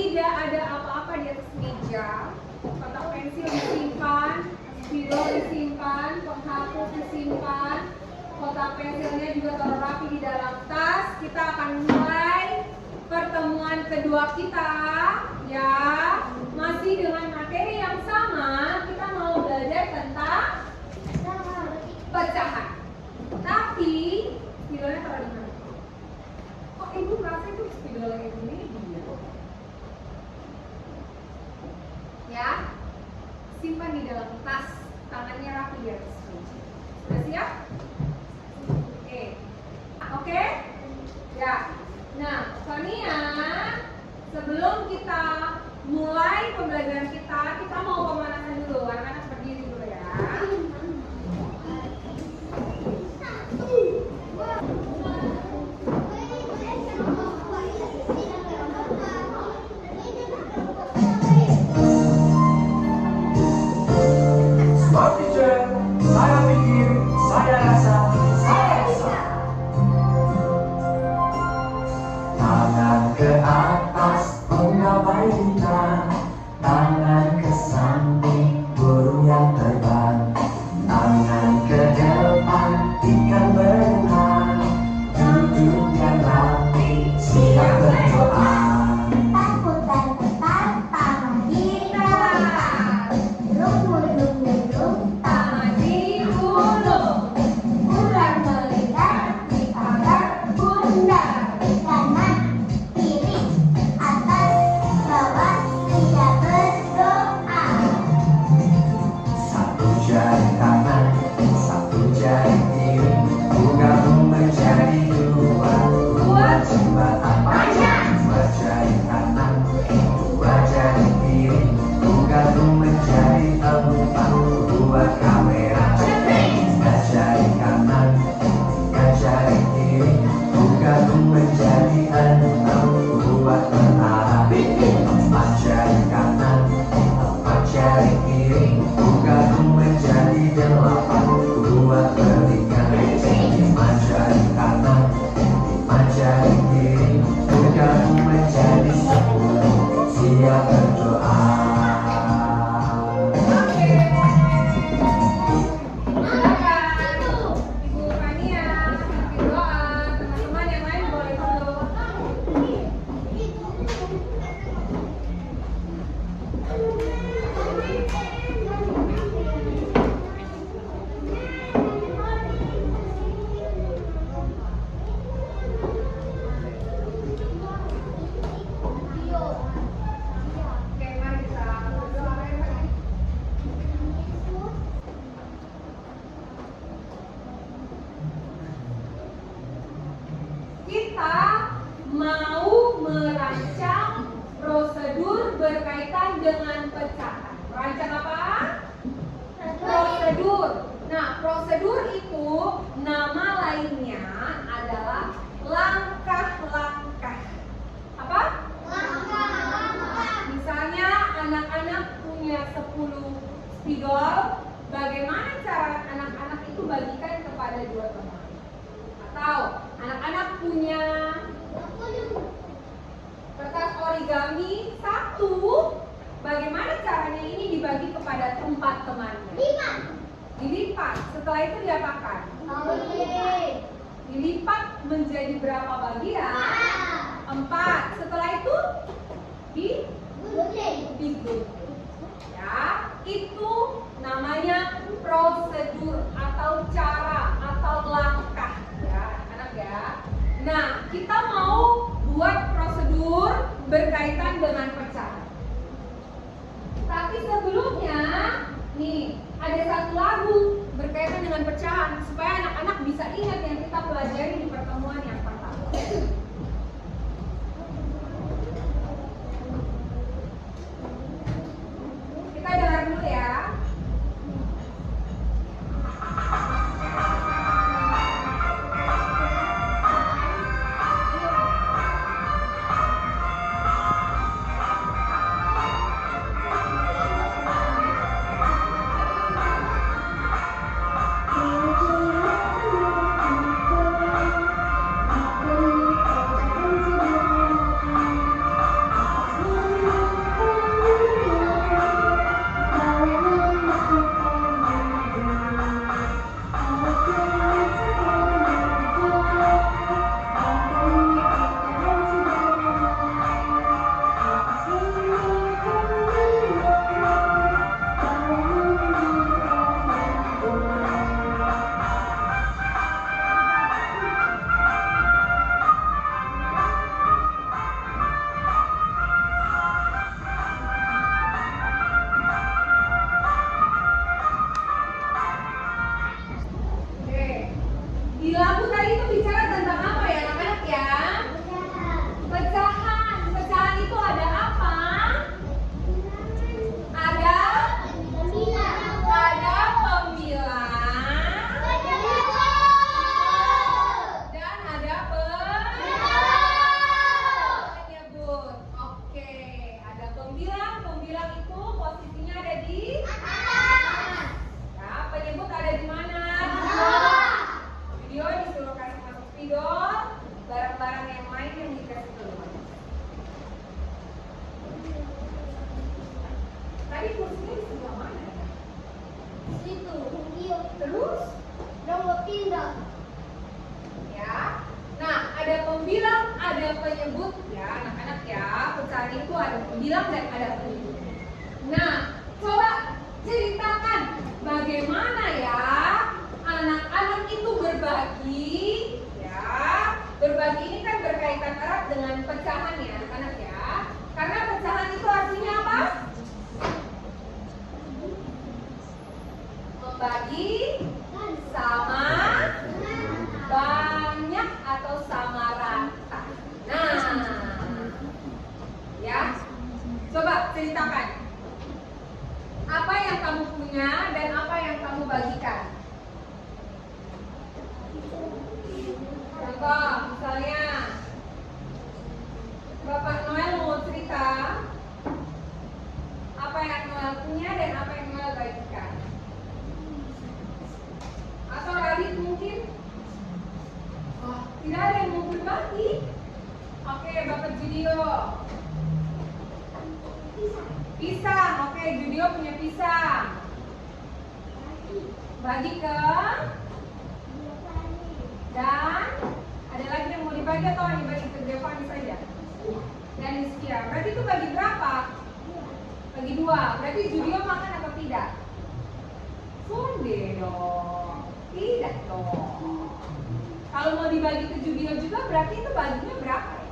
tidak ada apa-apa di atas meja. Kotak pensil disimpan, spidol disimpan, penghapus disimpan, kotak pensilnya juga taruh rapi di dalam tas. Kita akan mulai pertemuan kedua kita, ya. Masih dengan materi yang sama, kita mau belajar tentang pecahan. Tapi spidolnya taruh di mana? Kok ibu merasa itu spidolnya kayak gini? Ya, simpan di dalam tas, tangannya rapi di atas meja. Sudah siap? Oke? Ya. Nah, Fania, sebelum kita mulai pembelajaran kita mau pemanasan dulu. Anak-anak berdiri dulu ya. Saya pikir, saya rasa, saya rasa. Tangan ke atas, menggapai bintang. Tangan ke samping, burung yang terbang. Tangan ke depan, ikan berenang. Duduk yang rapi, siap berdoa. Takut dan tetap, tangan kita. Duduk, Tangan diulur. ular melingkar di pagar bundar. Kanan, kiri, atas, bawah, kita berdoa. Satu jari kanan, satu jari kiri, gabung menjadi dua. Dua jembatan panjang. Dua jari kanan, dua jari kiri, gabung menjadi empat. Dua kamera, tiga jari kanan, tiga jari kiri, gabung menjadi enam. Dua menara, empat jari kanan, empat jari kiri, gabung menjadi delapan. Dua berikan, lima jari kanan, lima jari kiri, gabung menjadi 10. Siap berdoa. Oke. Silakan. Ibu Fania, bikin doa. Teman-teman yang lain boleh dulu. Oke, mari kita berdoa. Kita mau merancang prosedur berkaitan dengan pecahan. Merancang apa? Prosedur. Nah, prosedur itu nama lainnya adalah langkah-langkah. Apa? Misalnya anak-anak punya 10 spidol, bagaimana cara anak-anak itu bagikan kepada 2 teman? Atau anak-anak punya kertas origami 1, bagaimana caranya ini dibagi kepada 4 temannya? Dilipat. Setelah itu diapakan? Dilipat menjadi berapa bagian? 4. Setelah itu digunting. Ya, itu namanya prosedur atau cara atau langkah, ya anak-anak ya. Nah, kita mau buat prosedur berkaitan dengan pecahan. Tapi sebelumnya, nih ada satu lagu berkaitan dengan pecahan supaya anak-anak bisa ingat yang kita pelajari di pertemuan yang pertama. Kita dengar dulu ya. pembilang itu posisinya ada di ya, penyebut ada di mana? Video disuruh kasih masuk spidol, barang-barang yang lain yang dikasih keluar. Tadi kursinya di sebelah mana? Situ. Iya. Terus? Udah mau pindah. Ya. Nah, ada pembilang, ada penyebut ya, anak-anak ya. Pecahan itu ada pembilang dan ada penyebut. Nah, coba ceritakan bagaimana ya anak-anak itu berbagi ya. Berbagi ini kan berkaitan erat dengan pecahan ya, anak-anak ya. Karena pecahan itu artinya apa? Membagi sama banyak atau sama rata. Nah, ya, coba ceritakan apa yang kamu punya dan apa yang kamu bagikan. Contoh, misalnya Bapak Noel mau cerita apa yang Noel punya dan apa yang Noel bagikan. Atau Radit mungkin tidak ada yang mau berbagi. Oke, Bapak Judio. Pisang. Oke, Judio punya pisang. Bagi ke dan ada lagi yang mau dibagi atau hanya bagi ke Devani saja? Dan Rizkia. Berarti itu bagi berapa? Bagi 2. Berarti Judio makan atau tidak? Sonde dong. Tidak dong. Kalau mau dibagi ke Judio juga berarti itu baginya berapa ya?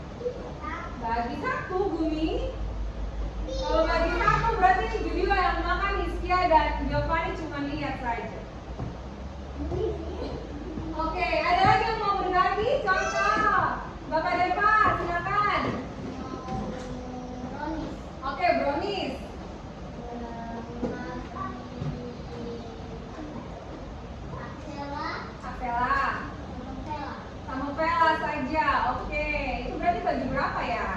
Bagi 1, Bumi. Kalau bagi 1 berarti Judio yang makan, Rizkia dan Giovanni cuma lihat saja. Oke, ada lagi yang mau berbagi? Contoh, Bapak Deva, silakan. Oke, brownies. Aksela. Sama Vela saja. Oke, itu berarti bagi berapa ya?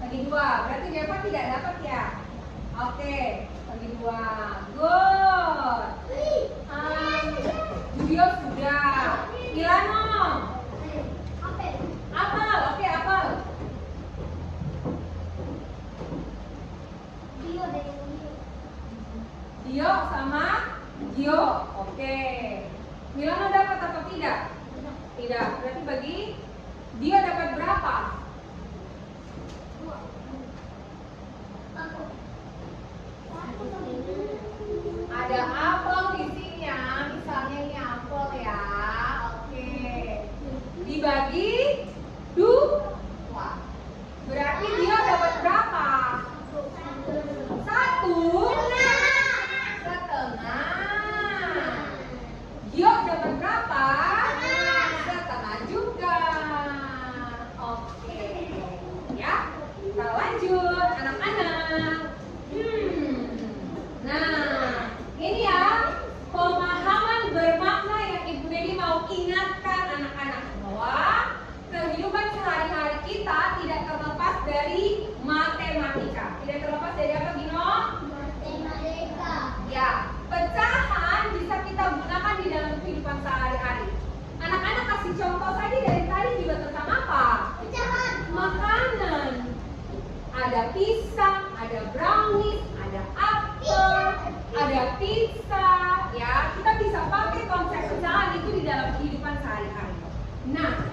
Bagi 2. Berarti Deva tidak dapat ya? Oke, bagi 2. Good. Judio sudah. Ilano. Apel. Oke, apel. Dio sama Gio. Oke. Milano dapat atau tidak? Tidak. Berarti bagi Dio dapat berapa? Ada apel di sini ya. Misalnya ini apel ya. Oke. Dibagi 2. Berarti Dio dapat berapa? 1 setengah. Gio dapat berapa? Setengah juga. Oke. Ya. Kita lanjut anak-anak. Nah, ini ya pemahaman bermakna yang Ibu Nedi mau ingatkan anak-anak bahwa kehidupan sehari-hari kita tidak terlepas dari matematika. Tidak terlepas dari apa, Gino? Matematika. Ya, pecahan bisa kita gunakan di dalam kehidupan sehari-hari. Anak-anak kasih contoh saja dari tadi juga tentang apa? Pecahan. Makanan. Ada pisang, ada brownies, ada apel, ada pizza. Ya, kita bisa pakai konsep pecahan itu di dalam kehidupan sehari-hari. Nah,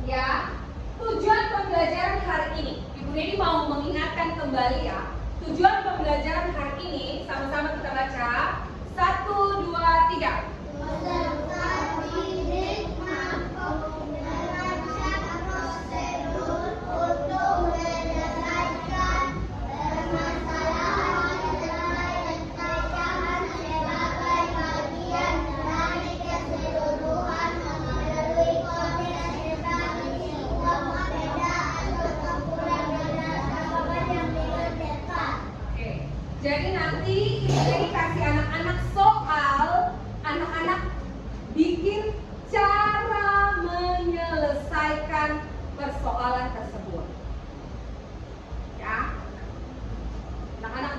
ya, tujuan pembelajaran hari ini, Ibu Nedi mau mengingatkan kembali ya. Tujuan pembelajaran hari ini, sama-sama kita baca. 1, 2, 3. Peserta didik mampu merancang prosedur untuk menyelesaikan permasalahan pecahan sebagai bagian dari keseluruhan melalui koordinasi strategi pembeda atau campuran berdasarkan yang dikerjakan. Oke. Jadi nanti Ibu kasih anak-anak soal, anak-anak bikin cara menyelesaikan persoalan tersebut. Ya.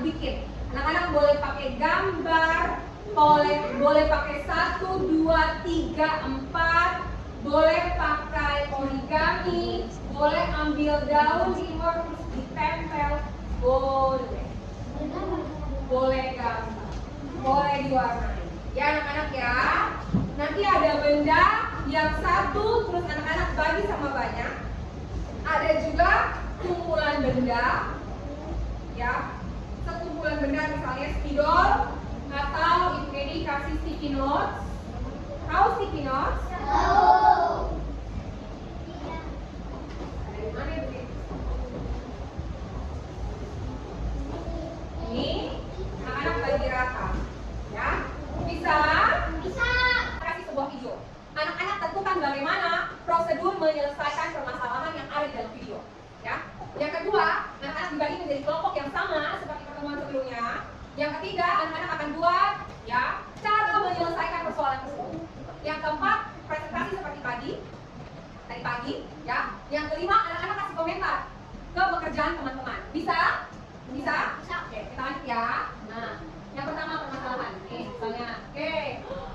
bikin. Anak-anak boleh pakai gambar, boleh pakai 1, 2, 3, 4, boleh pakai origami, boleh ambil daun rework terus ditempel, boleh gambar, boleh diwarnai. Ya anak-anak ya. Nanti ada benda yang satu terus anak-anak bagi sama banyak. Ada juga kumpulan benda, ya. Sekumpulan benda misalnya spidol atau Ibu Kedi kasih sticky notes. Tahu sticky notes? Tahu. Ada di mana Ibu Kedi? Ini anak-anak bagi rata, ya. Bisa? Bisa. Kasih sebuah video. Anak-anak tentukan bagaimana prosedur menyelesaikan permasalahan yang ada di dalam video, ya. Yang kedua, anak-anak dibagi menjadi kelompok yang sama seperti pertemuan sebelumnya. Yang ketiga, anak-anak akan buat, ya, cara menyelesaikan persoalan tersebut. Yang keempat, presentasi seperti tadi pagi, ya. Yang kelima, anak-anak kasih komentar ke pekerjaan teman-teman. Bisa? Bisa? Bisa. Oke, kita lanjut ya. Nah, yang pertama permasalahan. Misalnya,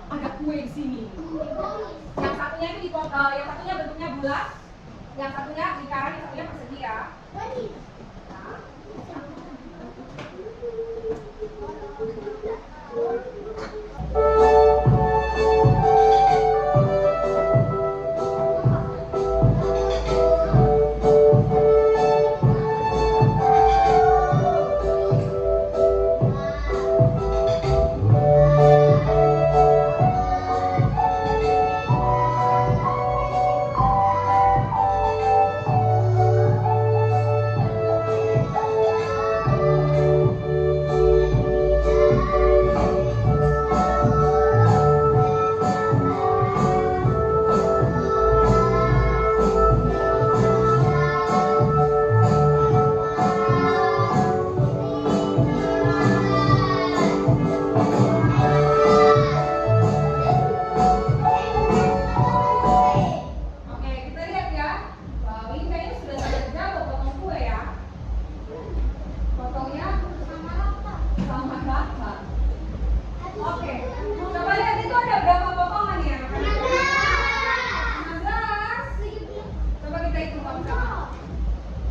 ada kue di sini. Yang satunya itu yang satunya bentuknya bulat, yang satunya lingkaran, yang satunya persegi ya. Nah. Oke, kita lihat ya. Wow, ini kayaknya sudah sangat jauh potong kue ya. Potongnya sama rata. Oke, coba lihat itu ada berapa potongan ya? 16. Coba kita hitung sama-sama.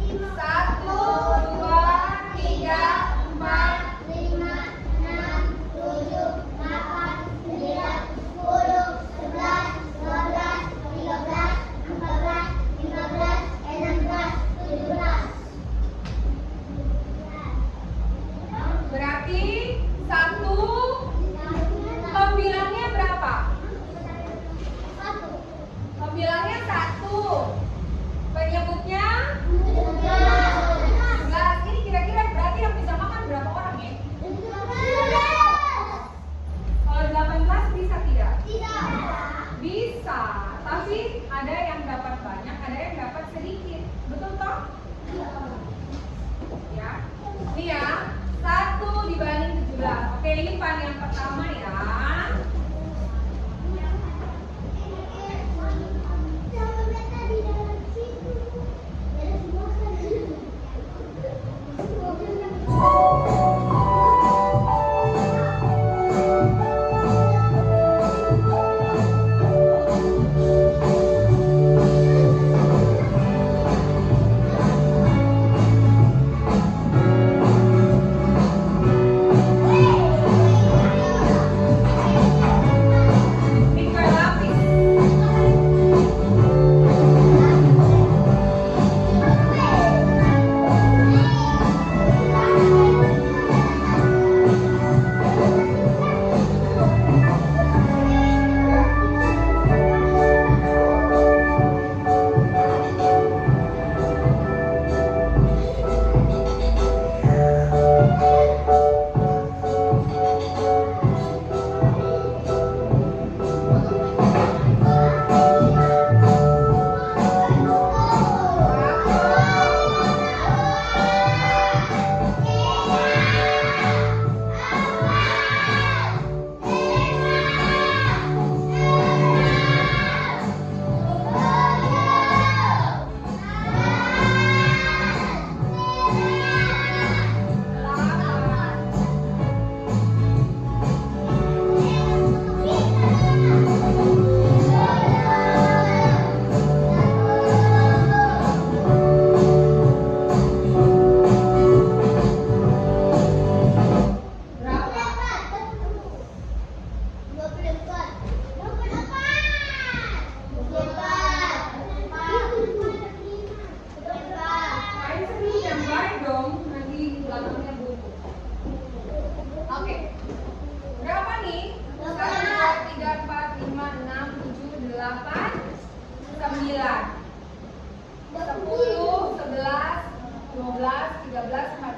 1, 2, 3, 4. 11, 12, 13, 14, 15, 16, 17, 18, 19, 20. Berarti 1 pembilangnya berapa? Pembilangnya 1. Penyebutnya 11.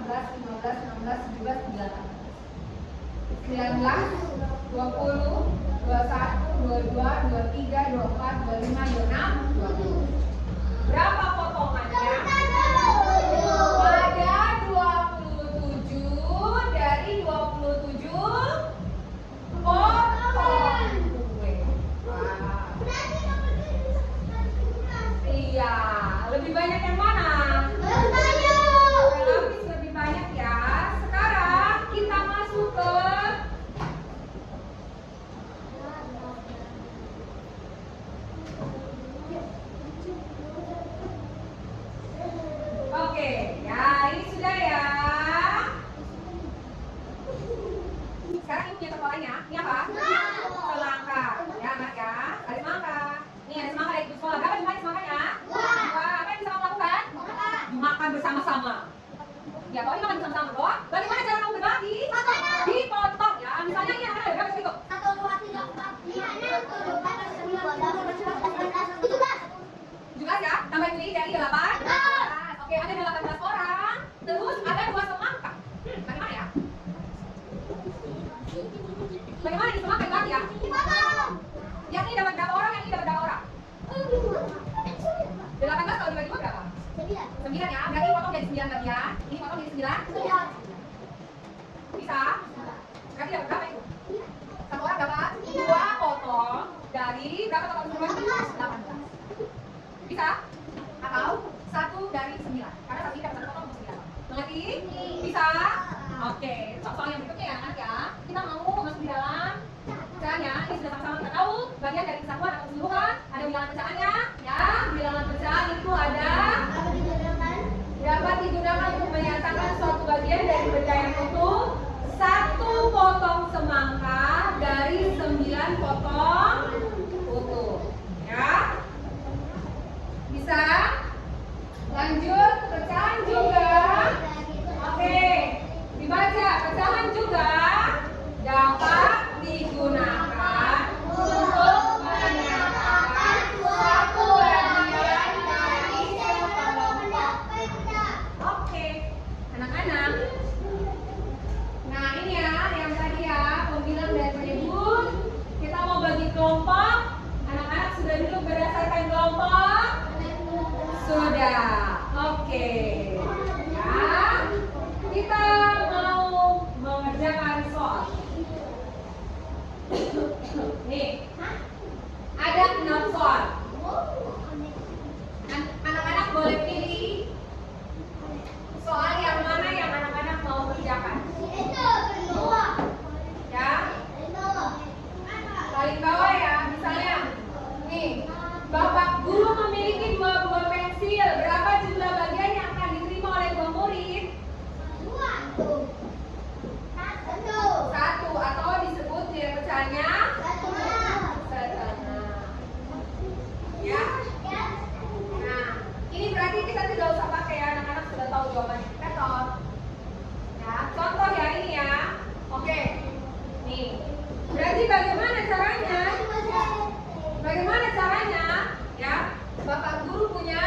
14, 15, 16, 17, 18. 19, 20, 21, 22, 23, 24, 25, 26, 27. Berapa potongannya? Ada 27 dari 27 potong kue. Wah. Iya, lebih banyak yang mana? Lapis lebih banyak ya. Sekarang kita masuk ke Oke, ya ini sudah ya. Sekarang ini punya kepalanya. Ini apa? Semangka. Ya anak ya. Ada semangka. Nih ada semangka dari sekolah. Berapa jumlah semangkanya? Wah, apa yang bisa kamu lakukan? Makan bersama-sama. Ya, kalau ini makan bersama-sama doang. Bagaimana cara kamu berbagi? Dipotong ya. Misalnya ini anak ada berapa situ? 1, 2, 3, 4, 5, 6, 7, 8, 9, 10, 11, 12, 13, 14, 15. 17 ya. Tambah ini jadi 8. Oke, ada 18 orang. Terus ada 2 semangka. Bagaimana ya? Bagaimana ini semangka dibagi ya? Yang ini dapat berapa orang? Yang ini dapat berapa orang? 18 kalau dibagi 2 berapa? 9 ya. Berarti potong jadi 9 bagian. Ini potong jadi 9. Bisa? Berarti dapat berapa itu? Satu orang dapat 2 potong dari berapa total berbagi? 18. Bisa? Atau 1 dari 9. Karena tadi dapat 1 potong 9. Mengerti? Bisa? Oke. Soal yang berikutnya ya anak ya. Kita mau masuk di dalam pecahannya. Ini sudah sama-sama kita tahu bagian dari kesatuan atau keseluruhan. Ada bilangan pecahannya. Ya, bilangan pecahan itu ada dapat digunakan untuk menyatakan suatu bagian dari benda yang utuh. 1 potong semangka dari 9 potong utuh. Ya. Bisa? Lanjut, pecahan juga. Oke, dibaca. Pecahan juga dapat digunakan untuk menyatakan suatu bagian dari sekelompok. Oke, anak-anak. Nah ini ya, yang tadi ya, pembilang dan penyebut. Kita mau bagi kelompok. Anak-anak sudah duduk berdasarkan kelompok? Sudah. Oke. Ya. Kita mau mengerjakan soal. Nih. Ada 6 soal. Anak-anak boleh pilih soal yang mana yang anak-anak mau kerjakan. Ya. Paling bawah ya, misalnya. Nih, Bapak guru memiliki 2 buah pensil. Berapa jumlah bagian yang akan diterima oleh 2 murid? 1 atau disebut nilai pecahnya setengah. Ya. Nah, ini berarti kita tidak usah pakai ya, anak-anak sudah tahu jawabannya. Method. Ya, contoh ya ini ya. Oke. Nih. Berarti bagaimana caranya? Bagaimana caranya? Ya, Bapak guru punya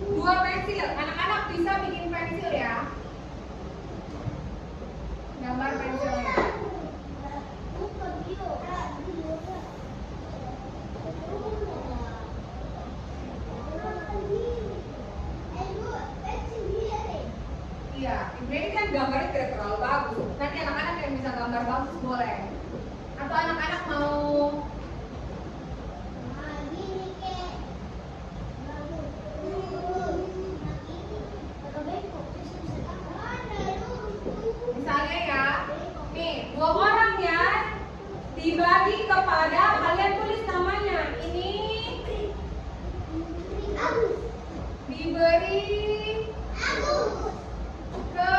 2 pensil. Anak-anak bisa bikin pensil ya. Gambar pensilnya. Iya, ini kan gambarnya tidak terlalu bagus. Nanti anak-anak yang bisa gambar bagus boleh. Atau anak-anak mau misalnya ya, nih 2 orang ya dibagi kepada, kalian tulis namanya. Ini diberi ke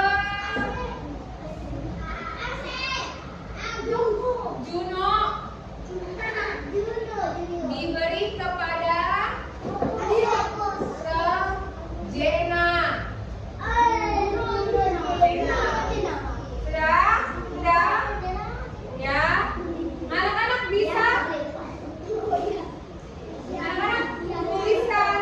Juno, diberi kepada ke Jena. Sudah? Ya. Anak-anak bisa? Anak-anak tuliskan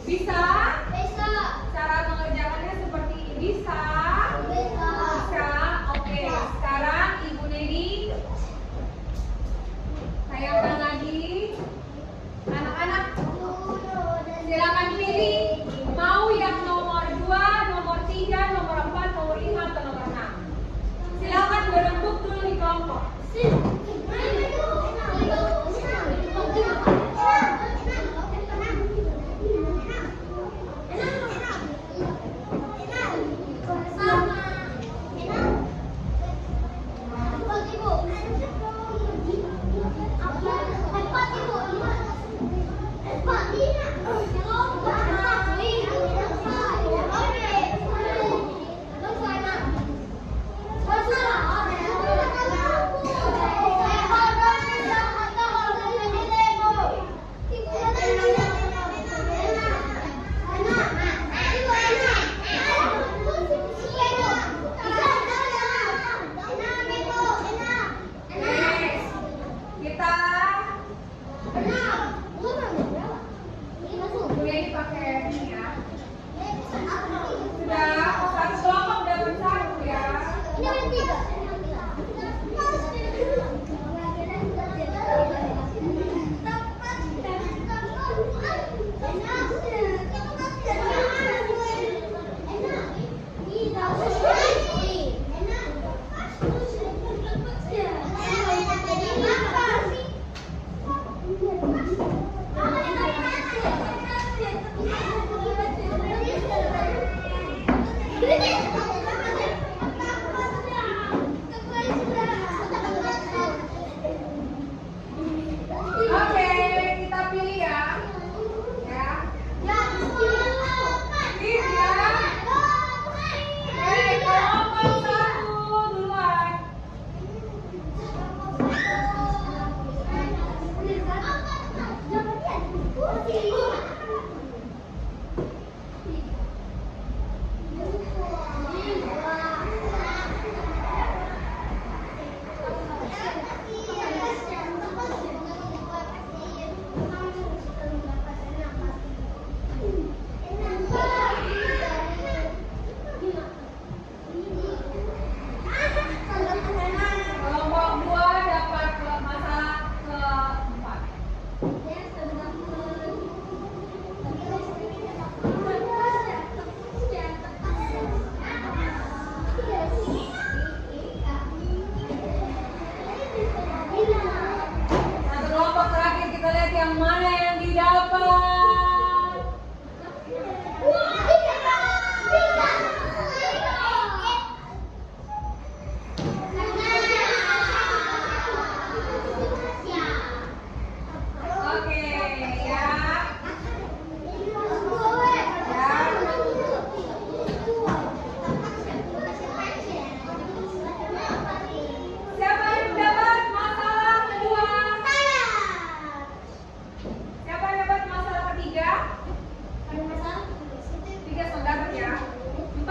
Bisa? Bisa. Cara mengerjakannya seperti ini. Bisa? Bisa. Bisa? Oke, sekarang Ibu Nedi tayangkan lagi. Anak-anak silakan pilih mau yang nomor 2, nomor 3, nomor 4, nomor 5, atau nomor 6. Silakan berembuk dulu di kelompok. Kita ini pakai ini ya. Sudah, satu kelompok dapat 1 ya. Oke, kita pilih ya. Ya. Pilih ya. Kelompok 1 duluan. Kelompok 2 dapat masalah keempat. Satu kelompok terakhir kita lihat yang mana yang didapat. Oke, ya. Siapa yang dapat masalah kedua? Siapa yang dapat masalah ketiga? 3 sudah dapat ya. 4,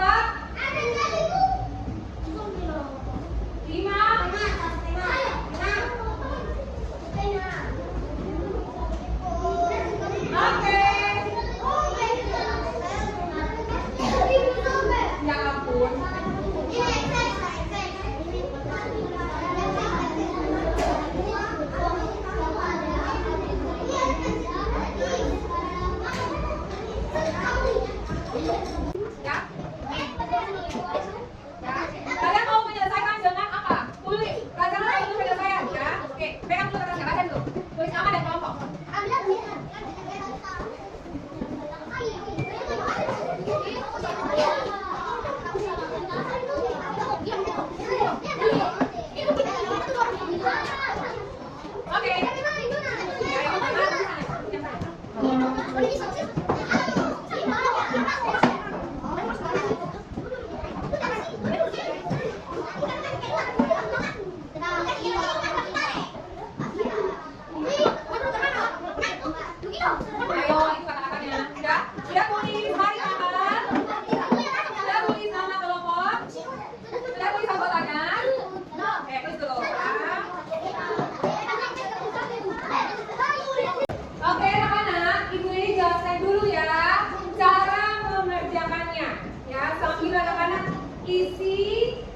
5. Oke. Ya ampun. Ya. Ya. Kalian mau menyelesaikan dengan apa? Tulis. Pelajaran untuk penyelesaian ya. Oke, pegang dulu kertasnya, baca dulu. Tulis nama dan kelompok. Oke. Ya, yang mana? Ayo, itu kata-katanya. Sudah tulis hari tanggal. Sudah tulis nama kelompok. Sudah tulis anggotanya. Tulis dulu. Oke, anak-anak, Ibu ini jelaskan dulu ya. isi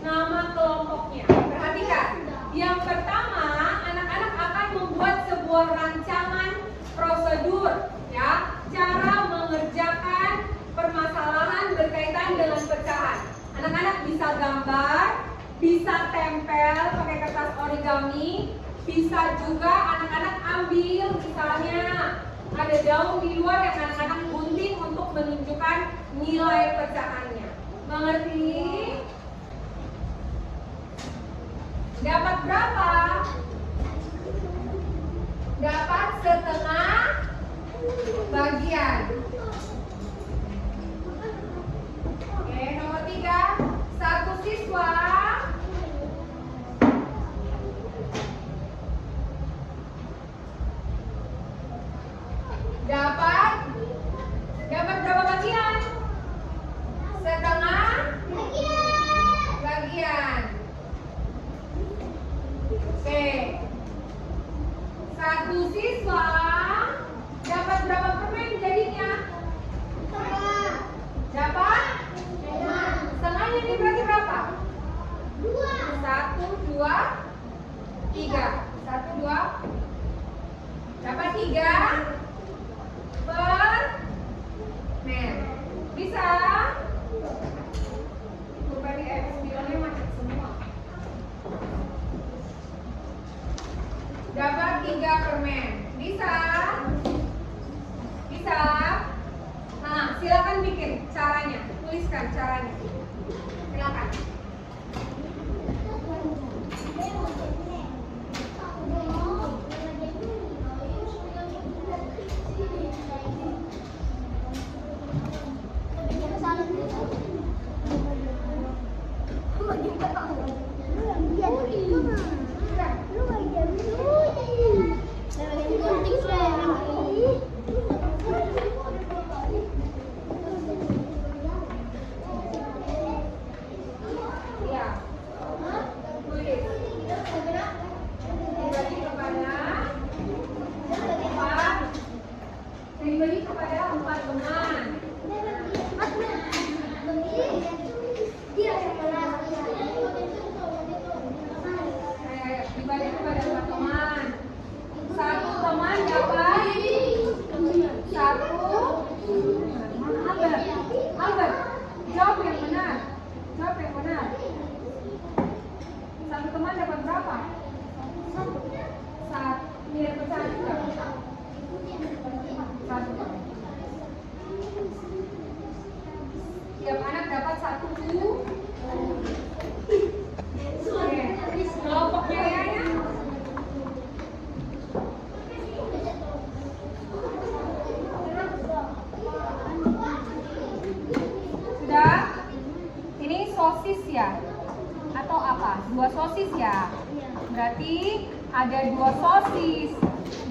nama kelompoknya. Perhatikan. Yang pertama, anak-anak akan membuat sebuah rancangan prosedur, ya, cara mengerjakan permasalahan berkaitan dengan pecahan. Anak-anak bisa gambar, bisa tempel pakai kertas origami, bisa juga anak-anak ambil misalnya ada daun di luar yang anak-anak gunting untuk menunjukkan nilai pecahannya. Mengerti? Dapat berapa? Dapat setengah bagian. Oke, nomor 3. Satu siswa dapat berapa bagian? Setengah bagian. Oke. Satu siswa dapat berapa permen jadinya? Dapat? Setengahnya ini berarti berapa? 1, 2, 3. 1, 2. Dapat 3 permen. Bisa? Bukan di F9-nya macet semua. Dapat 3 permen. Bisa? Bisa? Nah, silakan bikin caranya. Tuliskan caranya. Silakan. Dibagi kepada 4 teman. Dibagi kepada 4 teman. Satu teman dapat 1. Albert, jawab yang benar. Jawab yang benar. Satu teman dapat berapa? 1. Nilai pecahan juga. 1. Tiap anak dapat 1 Oke. Kelompoknya ya. Sudah? Ini sosis ya? Atau apa? 2 sosis ya? Berarti ada 2 sosis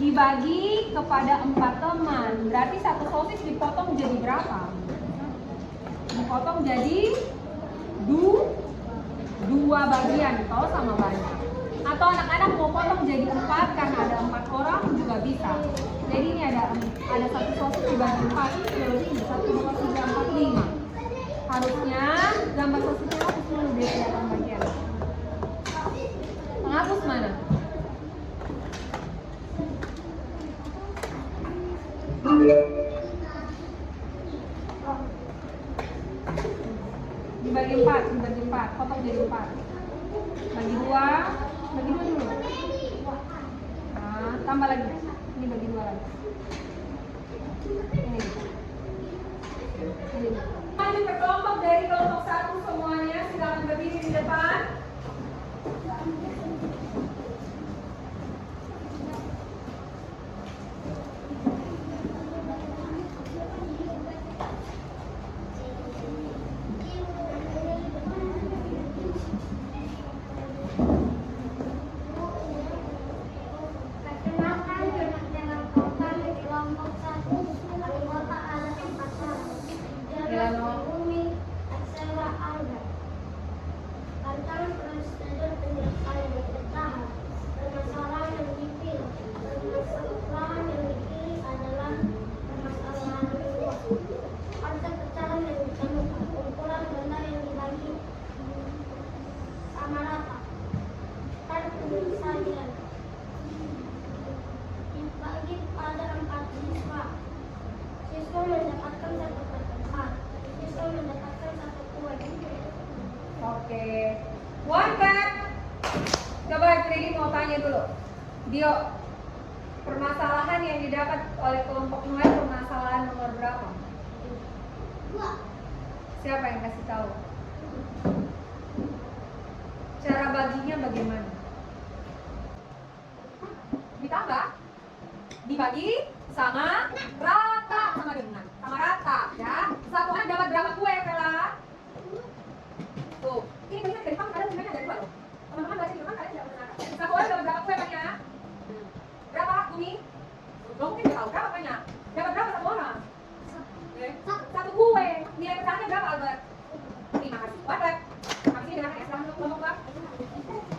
dibagi kepada 4 teman. Berarti 1 sosis dipotong jadi berapa? Dipotong jadi 2 bagian kalau sama banyak. Atau anak-anak mau potong jadi 4 karena ada 4 orang juga bisa. Jadi ini ada 1 sosis dibagi 4. Jadi 1, 2, 3, 4, 5. Harusnya gambar sosisnya hapus dulu deh kelihatan bagian. Penghapus mana? Dibagi 4, potong jadi 4. Bagi 2 dulu. Nah, tambah lagi. Ini bagi 2 lagi. Ini. Maju berkelompok dari kelompok 1 semuanya, silakan berdiri di depan. Oke. One clap. Coba Kredit mau tanya dulu. Dio, permasalahan yang didapat oleh kelompok Noel permasalahan nomor berapa? 2. Siapa yang kasih tahu? Cara baginya bagaimana? Ditambah, dibagi sama rata, sama dengan sama rata, ya. Satu anak dapat berapa kue, Vela? Tuh, ini kalian dari pang ada nilainya ada 2 loh. Teman-teman baca di depan kalian tidak benar. Satu orang dapat berapa kue banyak? Berapa, Bumi? Lo mungkin nggak tahu berapa banyak. Dapat berapa satu orang? Satu kue. Nilai pecahannya berapa, Albert? 5 kasih. What? Habis ini dengarkan ya, setelah kelompok dua.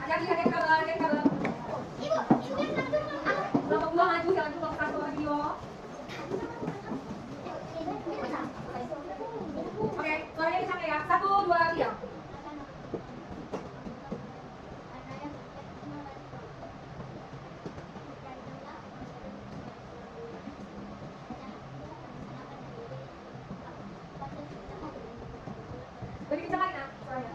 Ada yang kabel. Ibu yang satu. Kelompok dua maju, jangan kelompok satu video. Oke, suaranya di sana ya. 1, 2, 3. Lebih kencang lagi, Nak, suaranya.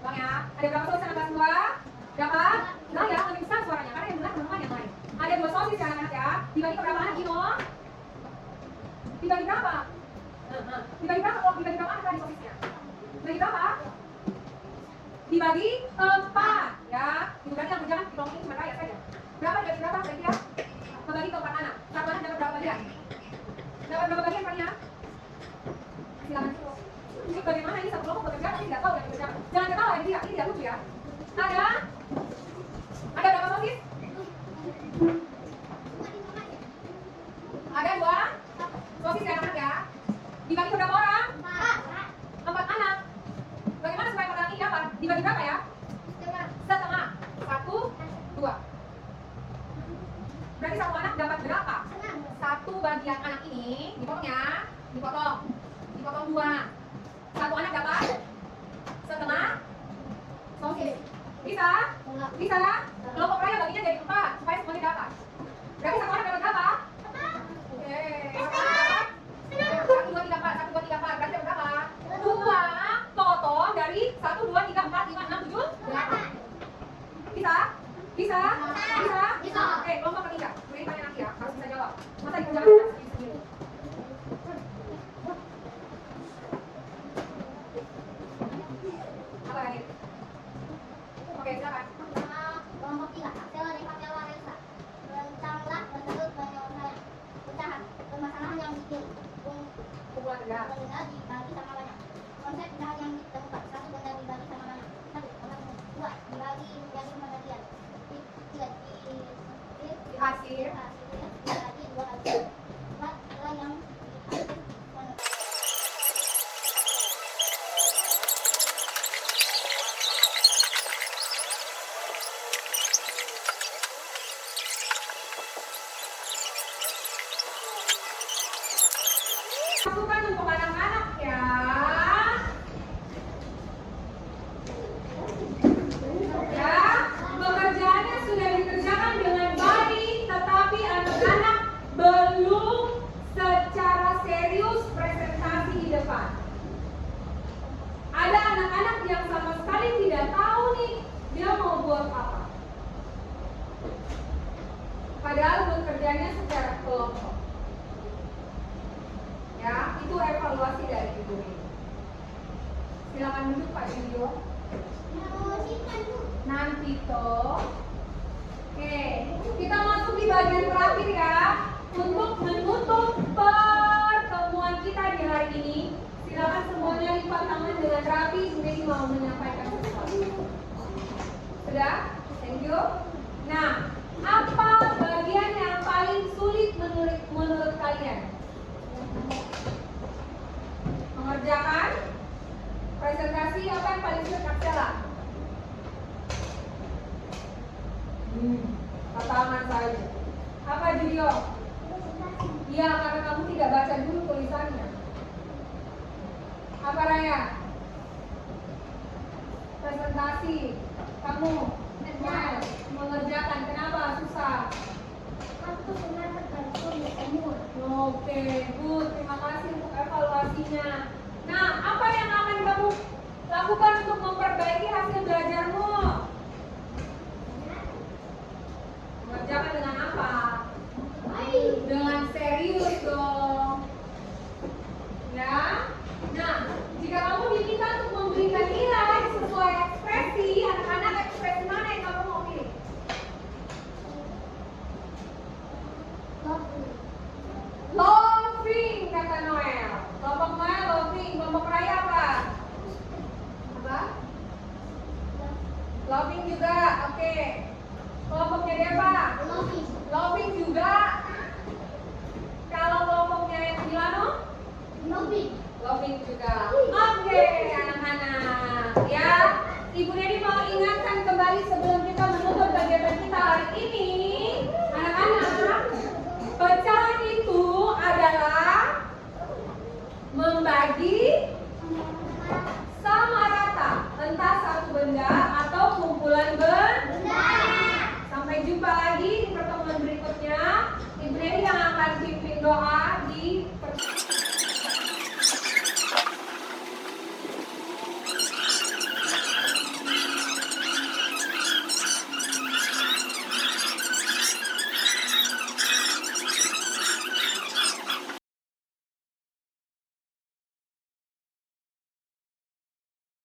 Bang ya, ada berapa sosis anak kelas 2? Dapat? Nah ya, lebih besar suaranya karena yang benar teman-teman yang lain. Ada 2 sosis ya anak-anak ya. Dibagi ke berapa anak, Gino? Dibagi berapa? Dibagi berapa? Oh, dibagi berapa anak tadi sosisnya? Dibagi berapa? Dibagi 4 ya. Ibu berarti yang berjalan di kelompok ini cuma raya saja. Berapa dibagi berapa kira-kira? Membagi ke 4 anak. Satu anak dapat berapa bagian? Dapat berapa bagian Fania? Silakan. Ini bagaimana ini satu kelompok bekerja tapi tidak tahu yang bekerja. Jangan ketawa ini tidak lucu ya. Ada berapa sosis? Ada 2 sosis ya anak-anak ya. Dibagi ke berapa orang? 4 anak. Bagaimana supaya 4 anak ini dapat? Dibagi berapa ya? Setengah. 1, 2. Berarti satu anak dapat berapa? Satu bagian anak ini dipotong ya. Dipotong 2. Satu anak dapat setengah sosis. Bisa? Bisa? Kelompok raya baginya jadi 4 supaya semuanya dapat. Berarti satu anak dapat berapa? Oke. 1, 2, 3, 4. 1, 2, 3, 4. Berarti dapat berapa? 2 potong dari 1, 2, 3, 4, 5, 6, 7, 8. Bisa? Bisa? Bisa? Bisa. Oke, kelompok ketiga. Beri tanya nanti ya, harus bisa jawab. Masa dikerjakan sendiri-sendiri? Apa lagi? Oke, silakan. Kelompok 3. Aksela dan Kapela Resa. Rencanglah tersebut penyelesaian pecahan permasalahan yang bikin Kumpulan kerja. benda dibagi sama banyak. Konsep benda yang ditemukan. 1 benda dibagi sama banyak. 1 orang 2 dibagi menjadi 5 bagian. 3 Hasil. dibagi 2 kali. 4 nilai yang Masukan untuk anak-anak ya. Ya, pekerjaannya sudah dikerjakan dengan baik, tetapi anak-anak belum secara serius presentasi di depan. Ada anak-anak yang sama sekali tidak tahu nih dia mau buat apa. Padahal bekerjanya secara kelompok. Ya, itu evaluasi dari ibu ini. Silakan duduk Pak Julio. Nanti toh. Oke, kita masuk di bagian terakhir ya. Untuk menutup pertemuan kita di hari ini, silakan semuanya lipat tangan dengan rapi. Ini mau menyampaikan sesuatu. Sudah? Thank you. Nah, apa bagian yang paling sulit menurut kalian? Mengerjakan presentasi apa yang paling sulit Aksela? Tangan saja. Apa Julio? Iya, karena kamu tidak baca dulu tulisannya. Apa Raya? Presentasi. Kamu? Well, mengerjakan. Kenapa? Susah. Waktu benar tergantung di umur. Oke, good. Terima kasih untuk evaluasinya. Nah, apa yang akan kamu lakukan untuk memperbaiki hasil belajarmu? Mengerjakan dengan apa? Dengan serius dong. Ya. Nah, jika kamu diminta untuk memberikan nilai sesuai ekspresi, anak-anak ekspresi mana yang kamu mau pilih? Loving, kata Noel. Kelompok Noel loving. Kelompok Raya apa? Apa? Loving juga. Oke. Kelompoknya Deva? Loving juga. Kalau kelompoknya Milano? Loving juga. Oke, anak-anak. Ya, Ibu Neni mau ingatkan kembali sebelum kita menutup kegiatan kita hari ini. Anak-anak, pecahan itu adalah membagi